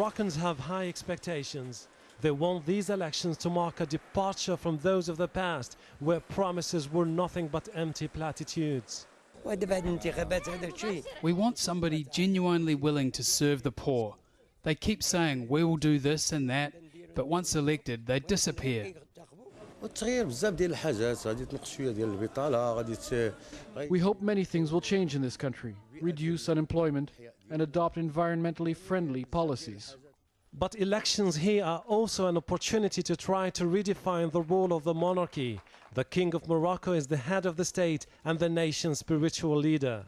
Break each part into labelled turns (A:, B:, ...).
A: Moroccans have high expectations. They want these elections to mark a departure from those of the past, where promises were nothing but empty platitudes.
B: We want somebody genuinely willing to serve the poor. They keep saying, we will do this and that, but once elected, they disappear.
C: We hope many things will change in this country, reduce unemployment, and adopt environmentally friendly policies.
A: But elections here are also an opportunity to try to redefine the role of the monarchy. The King of Morocco is the head of the state and the nation's spiritual leader.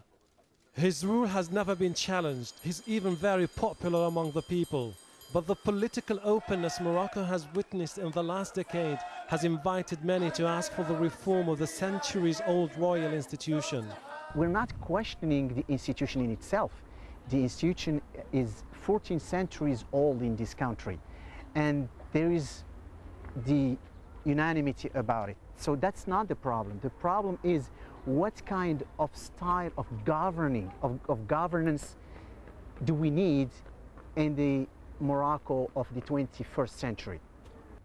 A: His rule has never been challenged. He's even very popular among the people. But the political openness Morocco has witnessed in the last decade has invited many to ask for the reform of the centuries-old royal institution.
D: We're not questioning the institution in itself. The institution is 14 centuries old in this country, and there is the unanimity about it. So that's not the problem. The problem is what kind of style of governing, of governance do we need in the Morocco of the 21st century?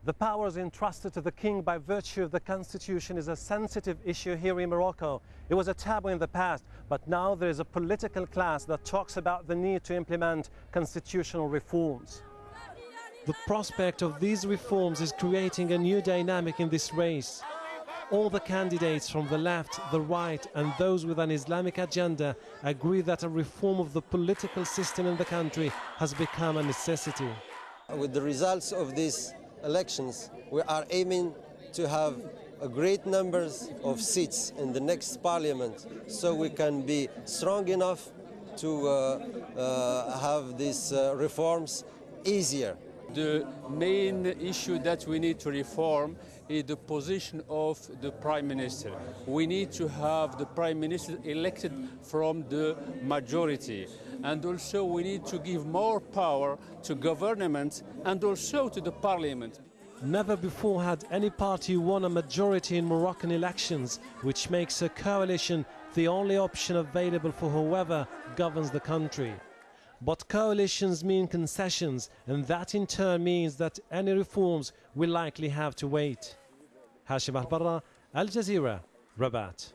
A: The powers entrusted to the king by virtue of the constitution is a sensitive issue here in Morocco. It was a taboo in the past, but now there is a political class that talks about the need to implement constitutional reforms. The prospect of these reforms is creating a new dynamic in this race. All the candidates from the left, the right, and those with an Islamic agenda agree that a reform of the political system in the country has become a necessity.
E: With the results of these elections, we are aiming to have a great numbers of seats in the next parliament, so we can be strong enough to have these reforms easier.
F: The main issue that we need to reform is the position of the Prime Minister. We need to have the Prime Minister elected from the majority. And also we need to give more power to government and also to the parliament.
A: Never before had any party won a majority in Moroccan elections, which makes a coalition the only option available for whoever governs the country. But coalitions mean concessions, and that in turn means that any reforms will likely have to wait. Hashem Ahelbarra, Al Jazeera, Rabat.